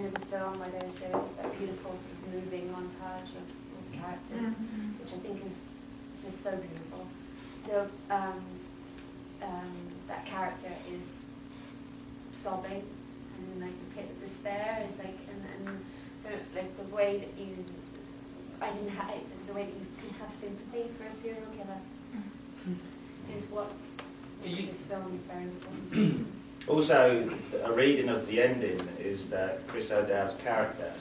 end of the film where there's that beautiful sort of moving montage of characters, which I think is just so beautiful. The that character is sobbing, and like the pit of despair is like, and like the way that you, the way that you can have sympathy for a serial killer is what makes this film very important. Also, a reading of the ending is that Chris O'Dowd's character,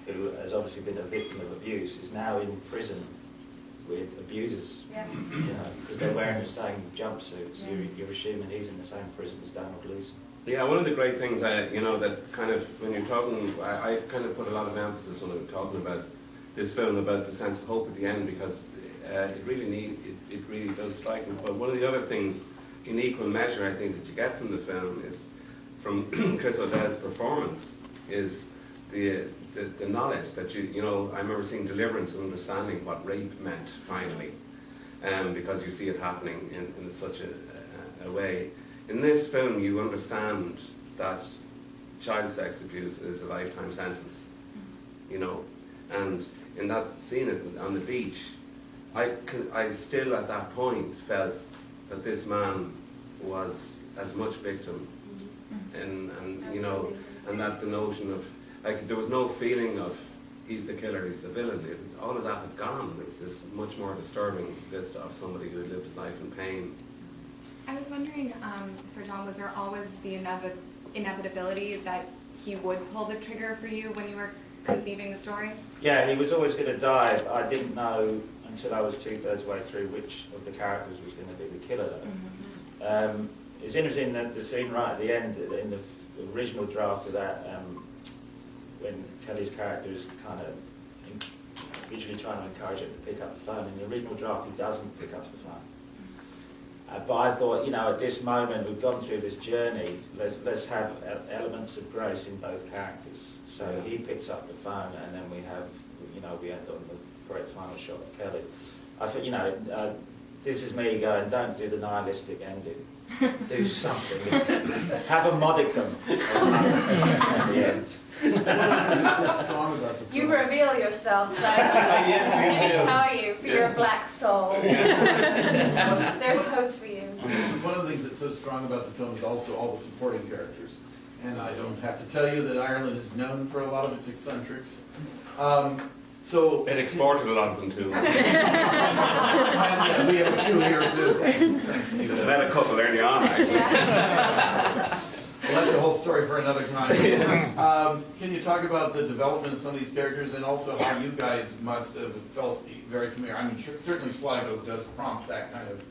who has obviously been a victim of abuse, is now in prison with abusers. Yeah. You know, because they're wearing the same jumpsuits. Yeah. You're assuming he's in the same prison as Donald Gleason. Yeah, one of the great things, you know, that kind of, when you're talking, I kind of put a lot of emphasis when I'm talking about this film, about the sense of hope at the end, because it really does strike me. But one of the other things, in equal measure, I think, that you get from the film is, from Chris O'Dowd's performance, is the knowledge that you know, I remember seeing Deliverance and understanding what rape meant, finally, because you see it happening in such a way. In this film, you understand that child sex abuse is a lifetime sentence, you know, and in that scene on the beach, I still at that point felt that this man was as much victim, and you know, and that the notion of, like, there was no feeling of he's the killer, he's the villain. All of that had gone. There was this much more disturbing vista of somebody who had lived his life in pain. I was wondering, for John, was there always the inevitability that he would pull the trigger for you when you were conceiving the story? Yeah, he was always going to die. I didn't know until I was 2/3 way through which of the characters was going to be the killer, though. It's interesting that the scene right at the end, in the original draft of that, when Kelly's character is kind of visually trying to encourage him to pick up the phone. In the original draft, he doesn't pick up the phone. But I thought, you know, at this moment, we've gone through this journey, let's have elements of grace in both characters. So he picks up the phone, and then we have, you know, we end on the great final shot of Kelly. I thought, you know, this is me going, don't do the nihilistic ending. Do something. Have a modicum at the end. You reveal yourself, so Yes, you let me do. tell you, for your black soul. There's hope for you. One of the things that's so strong about the film is also all the supporting characters. And I don't have to tell you that Ireland is known for a lot of its eccentrics. So It exported a lot of them too. and, yeah, we have a few here too. Just met a couple early on, actually. Well, that's a whole story for another time. Can you talk about the development of some of these characters, and also how you guys must have felt very familiar? I mean, certainly Sligo does prompt that kind of.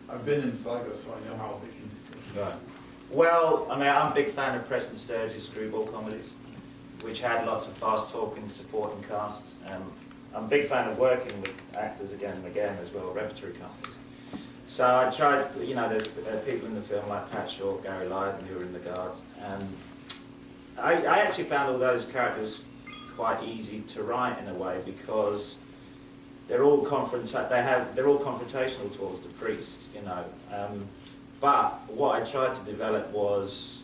I've been in Sligo, so I know how it can. Right. Well, I mean, I'm a big fan of Preston Sturges' screwball comedies, which had lots of fast-talking supporting casts. I'm a big fan of working with actors again and again as well, repertory companies. So I tried, you know, there's people in the film like Pat Shaw, Gary Lydon, who were in the Guards, and I actually found all those characters quite easy to write in a way, because they're all confrontational towards the priest, you know. But what I tried to develop was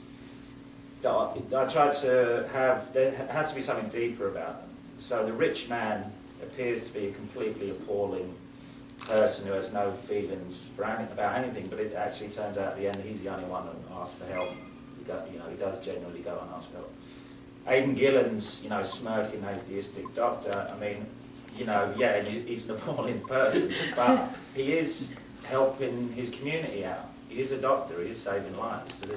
that I tried to have, there had to be something deeper about them. So the rich man appears to be a completely appalling person who has no feelings for about anything, but it actually turns out at the end he's the only one who asks for help. He does genuinely go and ask for help. Aidan Gillen's, you know, smirking atheistic doctor, I mean, you know, yeah, he's an appalling person, but he is helping his community out. He is a doctor, he is saving lives. So